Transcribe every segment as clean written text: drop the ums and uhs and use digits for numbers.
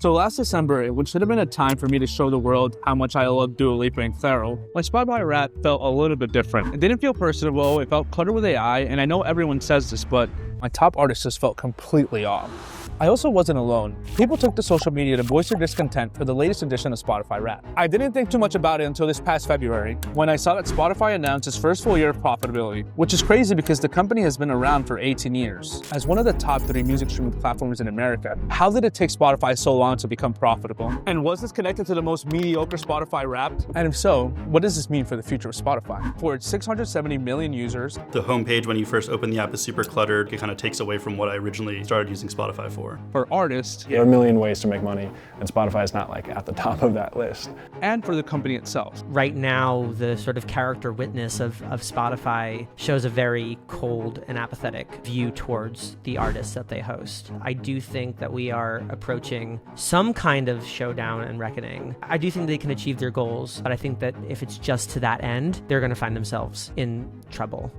So last December, which should have been a time for me to show the world how much I love Dua Lipa and Pharaoh, my Spotify Wrapped felt a little bit different. It didn't feel personable, it felt cluttered with AI, and I know everyone says this, but my top artists just felt completely off. I also wasn't alone. People took to social media to voice their discontent for the latest edition of Spotify Wrapped. I didn't think too much about it until this past February, when I saw that Spotify announced its first full year of profitability, which is crazy because the company has been around for 18 years. As one of the top 3 music streaming platforms in America, how did it take Spotify so long to become profitable? And was this connected to the most mediocre Spotify Wrapped? And if so, what does this mean for the future of Spotify? For its 670 million users, the homepage when you first open the app is super cluttered. It kind of takes away from what I originally started using Spotify for. For artists, there are a million ways to make money, and Spotify is not like at the top of that list. And for the company itself. Right now, the sort of character witness of Spotify shows a very cold and apathetic view towards the artists that they host. I do think that we are approaching some kind of showdown and reckoning. I do think they can achieve their goals, but I think that if it's just to that end, they're going to find themselves in trouble.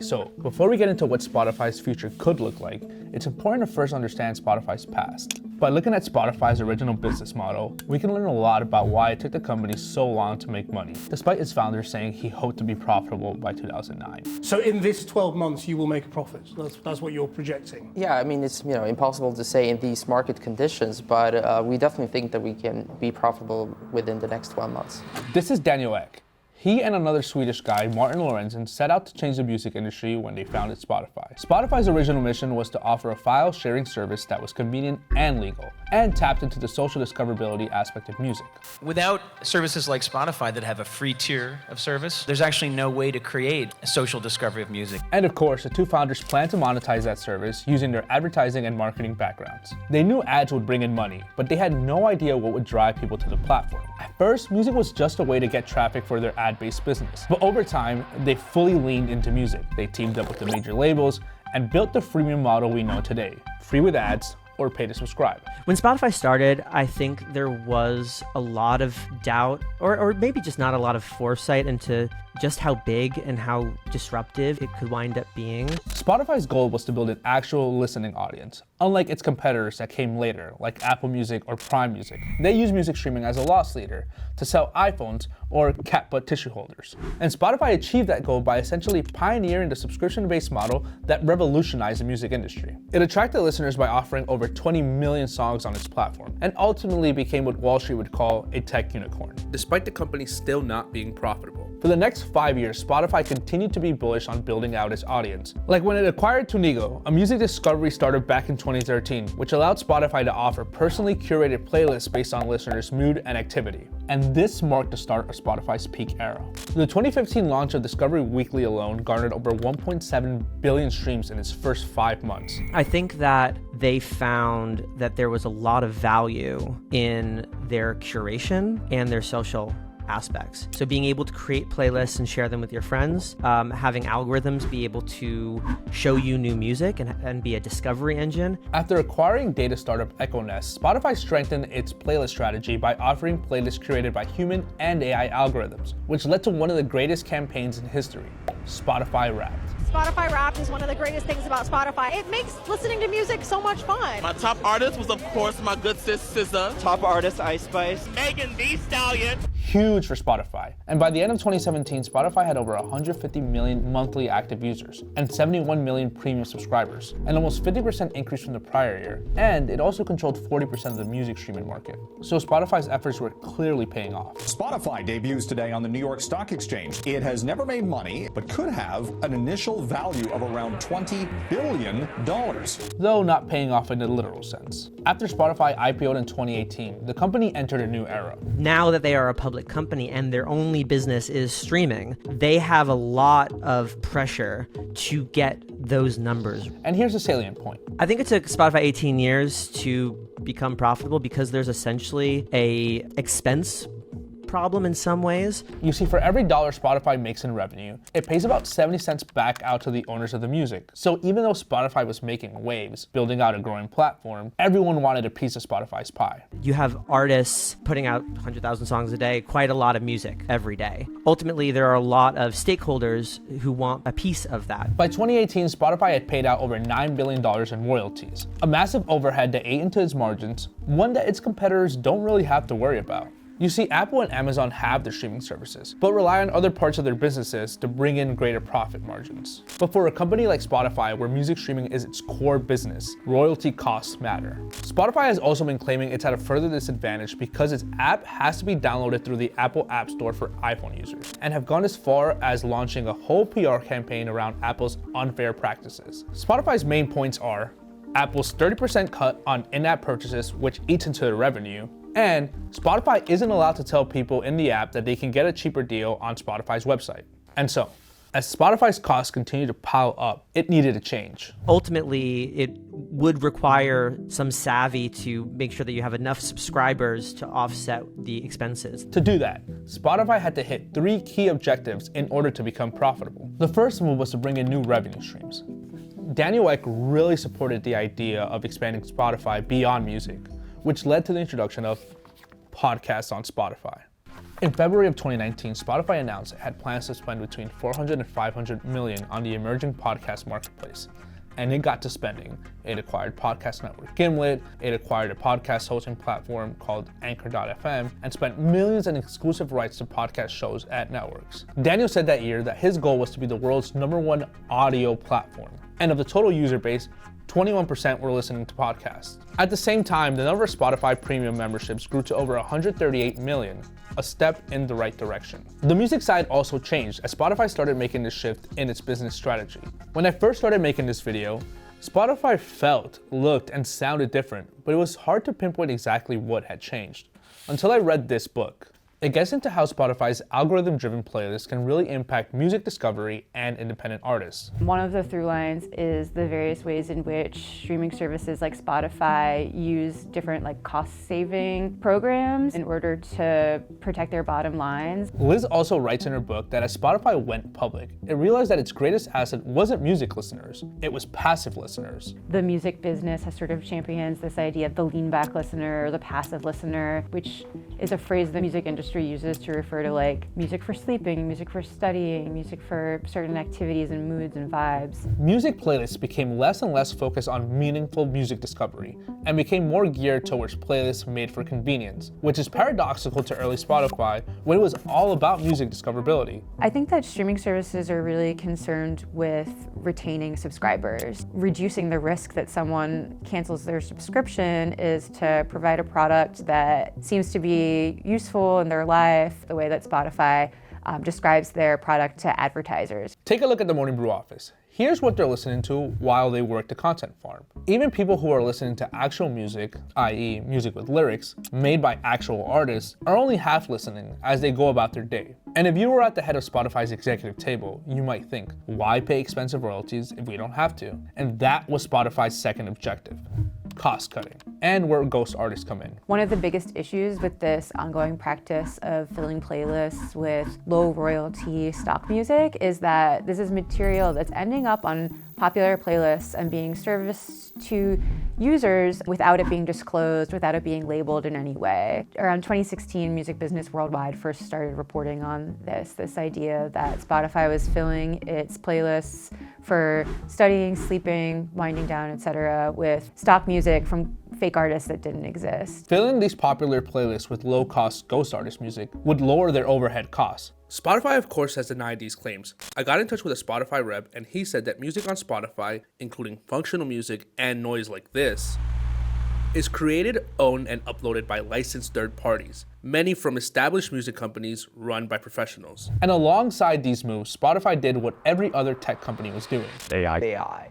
So, before we get into what Spotify's future could look like, it's important to first understand Spotify's past. By looking at Spotify's original business model, we can learn a lot about why it took the company so long to make money, despite its founder saying he hoped to be profitable by 2009. So in this 12 months, you will make a profit. That's what you're projecting. Yeah, I mean, it's impossible to say in these market conditions, but we definitely think that we can be profitable within the next 12 months. This is Daniel Ek. He and another Swedish guy, Martin Lorenzen, set out to change the music industry when they founded Spotify. Spotify's original mission was to offer a file-sharing service that was convenient and legal, and tapped into the social discoverability aspect of music. Without services like Spotify that have a free tier of service, there's actually no way to create a social discovery of music. And of course, the two founders planned to monetize that service using their advertising and marketing backgrounds. They knew ads would bring in money, but they had no idea what would drive people to the platform. At first, music was just a way to get traffic for their ad-based business. But over time, they fully leaned into music. They teamed up with the major labels and built the freemium model we know today, free with ads or pay to subscribe. When Spotify started, I think there was a lot of doubt, or maybe just not a lot of foresight into just how big and how disruptive it could wind up being. Spotify's goal was to build an actual listening audience, unlike its competitors that came later, like Apple Music or Prime Music. They use music streaming as a loss leader to sell iPhones or cat butt tissue holders. And Spotify achieved that goal by essentially pioneering the subscription-based model that revolutionized the music industry. It attracted listeners by offering over 20 million songs on its platform, and ultimately became what Wall Street would call a tech unicorn, despite the company still not being profitable. For the next 5 years, Spotify continued to be bullish on building out its audience. Like when it acquired Tunigo, a music discovery startup back in 2013, which allowed Spotify to offer personally curated playlists based on listeners' mood and activity. And this marked the start of Spotify's peak era. The 2015 launch of Discovery Weekly alone garnered over 1.7 billion streams in its first 5 months. I think that they found that there was a lot of value in their curation and their social aspects. So being able to create playlists and share them with your friends, having algorithms be able to show you new music and be a discovery engine. After acquiring data startup EchoNest, Spotify strengthened its playlist strategy by offering playlists curated by human and AI algorithms, which led to one of the greatest campaigns in history, Spotify Wrapped. Spotify Wrapped is one of the greatest things about Spotify. It makes listening to music so much fun. My top artist was, of course, my good sis SZA. Top artist, Ice Spice. Megan Thee Stallion. Huge for Spotify. And by the end of 2017, Spotify had over 150 million monthly active users and 71 million premium subscribers, an almost 50% increase from the prior year. And it also controlled 40% of the music streaming market. So Spotify's efforts were clearly paying off. Spotify debuts today on the New York Stock Exchange. It has never made money, but could have an initial value of around $20 billion. Though not paying off in the literal sense. After Spotify IPO'd in 2018, the company entered a new era. Now that they are a public company and their only business is streaming, they have a lot of pressure to get those numbers. And here's a salient point. I think it took Spotify 18 years to become profitable because there's essentially a expense problem in some ways. You see, for every dollar Spotify makes in revenue, it pays about 70 cents back out to the owners of the music. So even though Spotify was making waves, building out a growing platform, everyone wanted a piece of Spotify's pie. You have artists putting out 100,000 songs a day, quite a lot of music every day. Ultimately, there are a lot of stakeholders who want a piece of that. By 2018, Spotify had paid out over $9 billion in royalties, a massive overhead that ate into its margins, one that its competitors don't really have to worry about. You see, Apple and Amazon have their streaming services, but rely on other parts of their businesses to bring in greater profit margins. But for a company like Spotify, where music streaming is its core business, royalty costs matter. Spotify has also been claiming it's at a further disadvantage because its app has to be downloaded through the Apple App Store for iPhone users, and have gone as far as launching a whole PR campaign around Apple's unfair practices. Spotify's main points are Apple's 30% cut on in-app purchases, which eats into their revenue, and Spotify isn't allowed to tell people in the app that they can get a cheaper deal on Spotify's website. And so, as Spotify's costs continue to pile up, it needed a change. Ultimately, it would require some savvy to make sure that you have enough subscribers to offset the expenses. To do that, Spotify had to hit 3 key objectives in order to become profitable. The first move was to bring in new revenue streams. Daniel Ek really supported the idea of expanding Spotify beyond music, which led to the introduction of podcasts on Spotify. In February of 2019, Spotify announced it had plans to spend between $400 and $500 million on the emerging podcast marketplace. And it got to spending. It acquired podcast network Gimlet, it acquired a podcast hosting platform called Anchor.fm, and spent millions in exclusive rights to podcast shows at networks. Daniel said that year that his goal was to be the world's #1 audio platform. And of the total user base, 21% were listening to podcasts. At the same time, the number of Spotify premium memberships grew to over 138 million, a step in the right direction. The music side also changed as Spotify started making this shift in its business strategy. When I first started making this video, Spotify felt, looked, and sounded different, but it was hard to pinpoint exactly what had changed, until I read this book. It gets into how Spotify's algorithm-driven playlists can really impact music discovery and independent artists. One of the through lines is the various ways in which streaming services like Spotify use different cost-saving programs in order to protect their bottom lines. Liz also writes in her book that as Spotify went public, it realized that its greatest asset wasn't music listeners, it was passive listeners. The music business has sort of championed this idea of the lean-back listener or the passive listener, which is a phrase the music industry uses to refer to music for sleeping, music for studying, music for certain activities and moods and vibes. Music playlists became less and less focused on meaningful music discovery and became more geared towards playlists made for convenience, which is paradoxical to early Spotify when it was all about music discoverability. I think that streaming services are really concerned with retaining subscribers. Reducing the risk that someone cancels their subscription is to provide a product that seems to be useful in their life, the way that Spotify describes their product to advertisers. Take a look at the Morning Brew office. Here's what they're listening to while they work the content farm. Even people who are listening to actual music, i.e. music with lyrics, made by actual artists, are only half listening as they go about their day. And if you were at the head of Spotify's executive table, you might think, why pay expensive royalties if we don't have to? And that was Spotify's second objective. Cost cutting, and where ghost artists come in. One of the biggest issues with this ongoing practice of filling playlists with low royalty stock music is that this is material that's ending up on popular playlists and being serviced to users without it being disclosed, without it being labeled in any way. Around 2016, Music Business Worldwide first started reporting on this idea that Spotify was filling its playlists for studying, sleeping, winding down, etc. with stock music from fake artists that didn't exist. Filling these popular playlists with low-cost ghost artist music would lower their overhead costs. Spotify, of course, has denied these claims. I got in touch with a Spotify rep, and he said that music on Spotify, including functional music and noise like this, is created, owned, and uploaded by licensed third parties, many from established music companies run by professionals. And alongside these moves, Spotify did what every other tech company was doing. AI.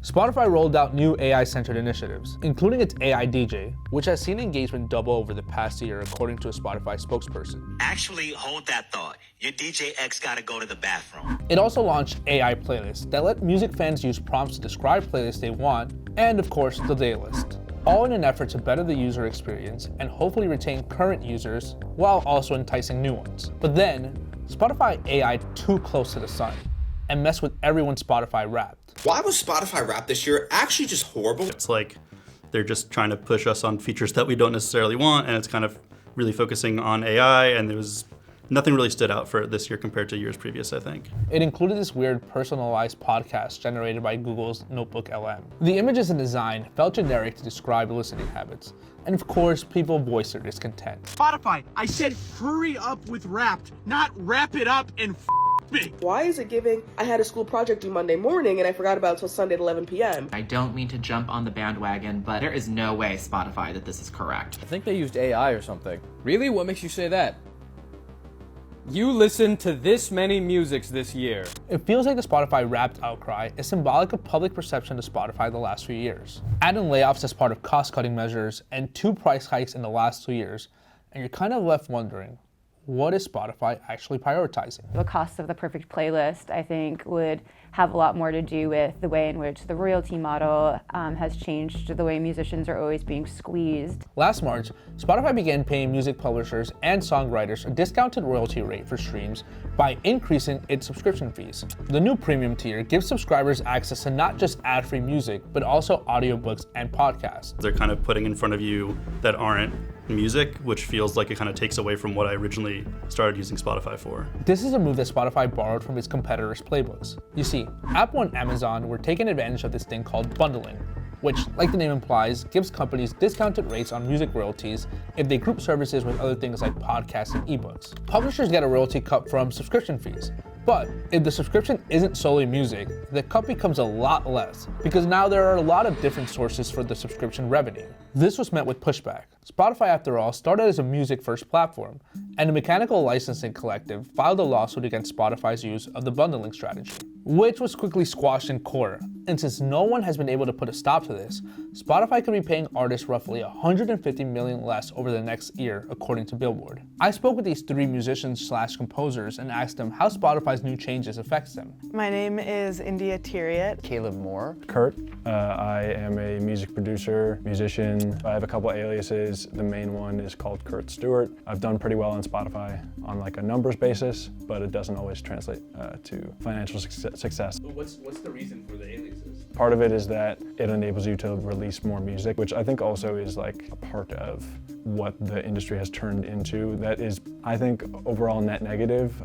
Spotify rolled out new AI-centered initiatives, including its AI DJ, which has seen engagement double over the past year, according to a Spotify spokesperson. Actually, hold that thought. Your DJ X gotta go to the bathroom. It also launched AI playlists that let music fans use prompts to describe playlists they want, and of course, the playlist. all in an effort to better the user experience and hopefully retain current users while also enticing new ones. But then, Spotify AI'd too close to the sun and messed with everyone's Spotify Wrapped. Why was Spotify Wrapped this year actually just horrible? It's like they're just trying to push us on features that we don't necessarily want, and it's kind of really focusing on AI, and there was nothing really stood out for it this year compared to years previous, I think. It included this weird personalized podcast generated by Google's Notebook LM. The images and design felt generic to describe listening habits, and of course, people voiced their discontent. Spotify, I said hurry up with Wrapped, not wrap it up and me. Why is it giving, I had a school project due Monday morning and I forgot about it till Sunday at 11 p.m. I don't mean to jump on the bandwagon, but there is no way, Spotify, that this is correct. I think they used AI or something. Really? What makes you say that? You listened to this many musics this year. It feels like the Spotify Wrapped outcry is symbolic of public perception of Spotify the last few years. Add in layoffs as part of cost-cutting measures and 2 price hikes in the last 2 years, and you're kind of left wondering, what is Spotify actually prioritizing? The cost of the perfect playlist, I think, would have a lot more to do with the way in which the royalty model has changed, the way musicians are always being squeezed. Last March, Spotify began paying music publishers and songwriters a discounted royalty rate for streams by increasing its subscription fees. The new premium tier gives subscribers access to not just ad-free music, but also audiobooks and podcasts. They're kind of putting in front of you that aren't music, which feels like it kind of takes away from what I originally started using Spotify for. This is a move that Spotify borrowed from its competitors' playbooks. You see, Apple and Amazon were taking advantage of this thing called bundling, which, like the name implies, gives companies discounted rates on music royalties if they group services with other things like podcasts and ebooks. Publishers get a royalty cut from subscription fees. But if the subscription isn't solely music, the cut becomes a lot less, because now there are a lot of different sources for the subscription revenue. This was met with pushback. Spotify, after all, started as a music-first platform, and the Mechanical Licensing Collective filed a lawsuit against Spotify's use of the bundling strategy, which was quickly squashed in court. And since no one has been able to put a stop to this, Spotify could be paying artists roughly $150 million less over the next year, according to Billboard. I spoke with these 3 musicians/composers and asked them how Spotify's new changes affects them. My name is India Tiriat. Caleb Moore. Kurt. I am a music producer, musician. I have a couple aliases. The main one is called Kurt Stewart. I've done pretty well on Spotify on like a numbers basis, but it doesn't always translate to financial success. But what's the reason for the aliases? Part of it is that it enables you to release more music, which I think also is like a part of what the industry has turned into. That is, I think, overall net negative.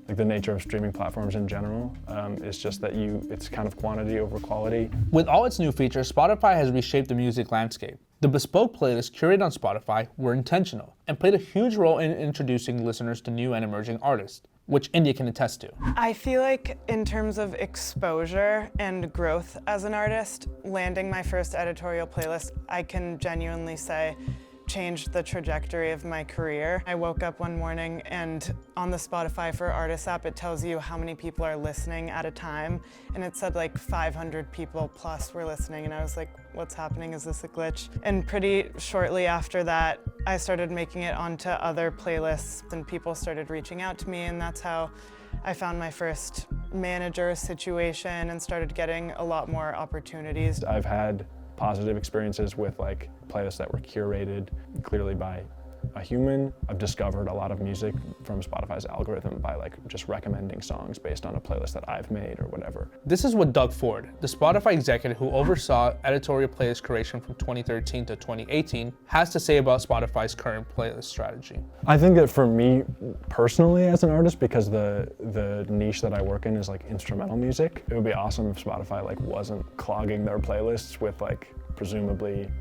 Like the nature of streaming platforms in general is just that it's kind of quantity over quality. With all its new features, Spotify has reshaped the music landscape. The bespoke playlists curated on Spotify were intentional and played a huge role in introducing listeners to new and emerging artists, which India can attest to. I feel like in terms of exposure and growth as an artist, landing my first editorial playlist, I can genuinely say, changed the trajectory of my career. I woke up one morning and on the Spotify for Artists app, it tells you how many people are listening at a time. And it said like 500 people plus were listening. And I was like, what's happening? Is this a glitch? And pretty shortly after that, I started making it onto other playlists and people started reaching out to me. And that's how I found my first manager situation and started getting a lot more opportunities. I've had positive experiences with like playlists that were curated clearly by a human. I've discovered a lot of music from Spotify's algorithm by like just recommending songs based on a playlist that I've made or whatever. This is what Doug Ford, the Spotify executive who oversaw editorial playlist creation from 2013 to 2018, has to say about Spotify's current playlist strategy. I think that for me personally as an artist, because the niche that I work in is like instrumental music, it would be awesome if Spotify like wasn't clogging their playlists with like presumably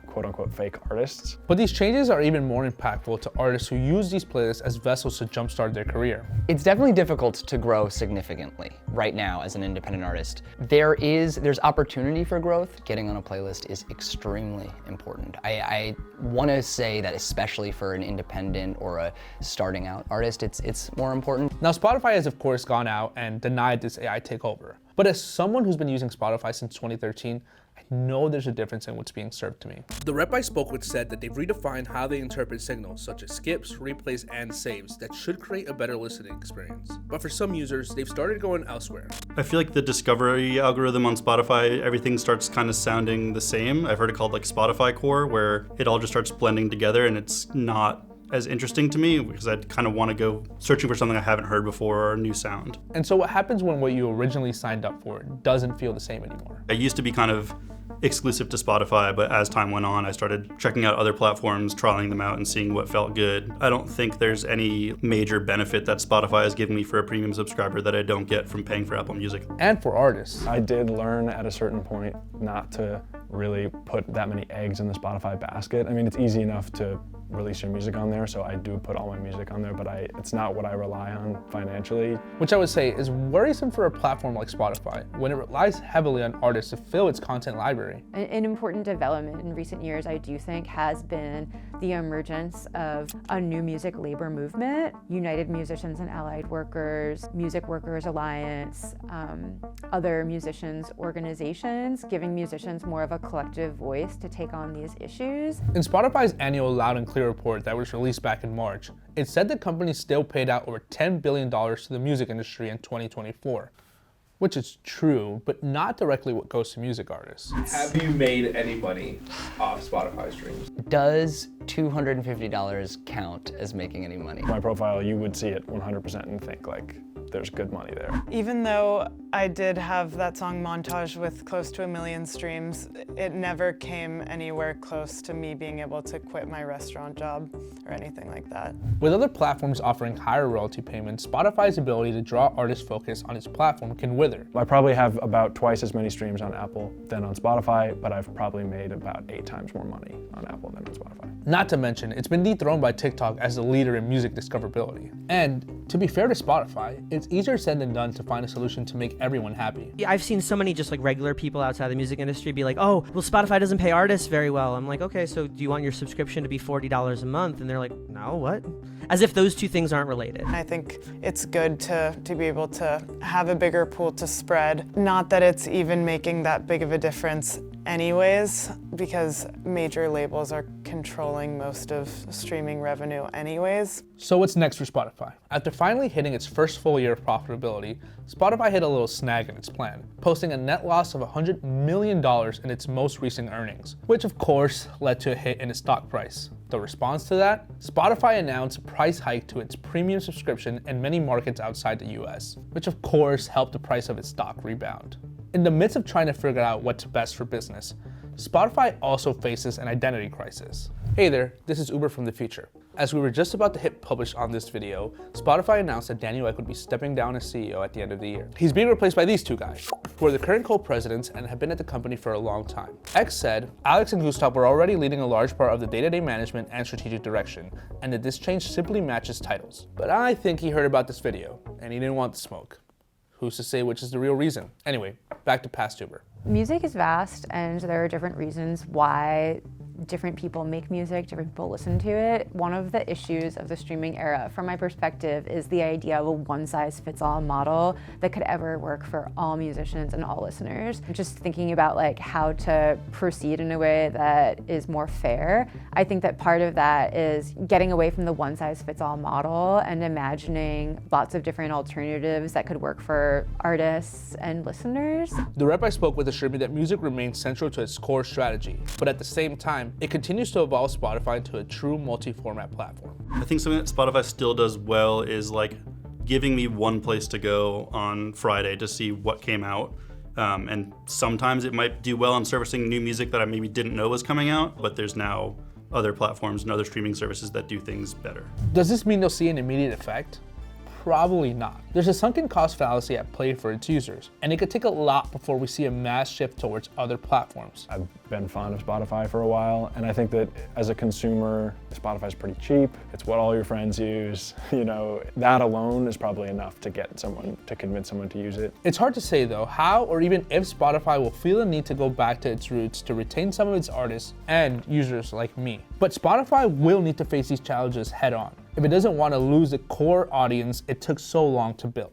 quote-unquote fake artists. But these changes are even more impactful to artists who use these playlists as vessels to jumpstart their career. It's definitely difficult to grow significantly right now as an independent artist. There's opportunity for growth. Getting on a playlist is extremely important. I want to say that especially for an independent or a starting out artist, it's more important. Now Spotify has of course gone out and denied this AI takeover. But as someone who's been using Spotify since 2013, I know there's a difference in what's being served to me. The rep I spoke with said that they've redefined how they interpret signals such as skips, replays, and saves that should create a better listening experience. But for some users, they've started going elsewhere. I feel like the discovery algorithm on Spotify, everything starts kind of sounding the same. I've heard it called like Spotify core, where it all just starts blending together, and it's not as interesting to me because I'd kind of want to go searching for something I haven't heard before or a new sound. And so what happens when what you originally signed up for doesn't feel the same anymore? I used to be kind of exclusive to Spotify, but as time went on, I started checking out other platforms, trialing them out and seeing what felt good. I don't think there's any major benefit that Spotify has given me for a premium subscriber that I don't get from paying for Apple Music. And for artists. I did learn at a certain point not to really put that many eggs in the Spotify basket. I mean, it's easy enough to release your music on there, so I do put all my music on there, but it's not what I rely on financially. Which I would say is worrisome for a platform like Spotify, when it relies heavily on artists to fill its content library. An important development in recent years, I do think, has been the emergence of a new music labor movement. United Musicians and Allied Workers, Music Workers Alliance, other musicians organizations, giving musicians more of a collective voice to take on these issues. In Spotify's annual Loud and Clear report that was released back in March, it said the company still paid out over $10 billion to the music industry in 2024. Which is true, but not directly what goes to music artists. Have you made any money off Spotify streams? Does $250 count as making any money? My profile, you would see it 100% and think like, there's good money there. Even though I did have that song Montage with close to 1 million streams, it never came anywhere close to me being able to quit my restaurant job or anything like that. With other platforms offering higher royalty payments, Spotify's ability to draw artist focus on its platform can wither. I probably have about twice as many streams on Apple than on Spotify, but I've probably made about 8 times more money on Apple than on Spotify. Not to mention, it's been dethroned by TikTok as the leader in music discoverability. And to be fair to Spotify, it's easier said than done to find a solution to make everyone happy. Yeah, I've seen so many just like regular people outside the music industry be like, oh, well, Spotify doesn't pay artists very well. I'm like, okay, so do you want your subscription to be $40 a month? And they're like, no, what? As if those two things aren't related. I think it's good to be able to have a bigger pool to spread. Not that it's even making that big of a difference anyways, because major labels are controlling most of streaming revenue anyways. So what's next for Spotify? After finally hitting its first full year of profitability, Spotify hit a little snag in its plan, posting a net loss of $100 million in its most recent earnings, which of course led to a hit in its stock price. The response to that? Spotify announced a price hike to its premium subscription in many markets outside the US, which of course helped the price of its stock rebound. In the midst of trying to figure out what's best for business, Spotify also faces an identity crisis. Hey there, this is Uber from the future. As we were just about to hit publish on this video, Spotify announced that Daniel Ek would be stepping down as CEO at the end of the year. He's being replaced by these two guys, who are the current co-presidents and have been at the company for a long time. Ek said, Alex and Gustav were already leading a large part of the day-to-day management and strategic direction, and that this change simply matches titles. But I think he heard about this video, and he didn't want the smoke. Who's to say which is the real reason? Anyway, back to past Uber. Music is vast, and there are different reasons why different people make music, different people listen to it. One of the issues of the streaming era, from my perspective, is the idea of a one-size-fits-all model that could ever work for all musicians and all listeners. Just thinking about like how to proceed in a way that is more fair. I think that part of that is getting away from the one-size-fits-all model and imagining lots of different alternatives that could work for artists and listeners. The rep I spoke with assured me that music remains central to its core strategy, but at the same time, it continues to evolve Spotify into a true multi-format platform. I think something that Spotify still does well is like giving me one place to go on Friday to see what came out. And sometimes it might do well on servicing new music that I maybe didn't know was coming out, but there's now other platforms and other streaming services that do things better. Does this mean they'll see an immediate effect? Probably not. There's a sunken cost fallacy at play for its users, and it could take a lot before we see a mass shift towards other platforms. I've been fond of Spotify for a while, and I think that as a consumer, Spotify's pretty cheap. It's what all your friends use. You know, that alone is probably enough to get someone, to convince someone to use it. It's hard to say though how or even if Spotify will feel the need to go back to its roots to retain some of its artists and users like me. But Spotify will need to face these challenges head on if it doesn't want to lose the core audience it took so long to build.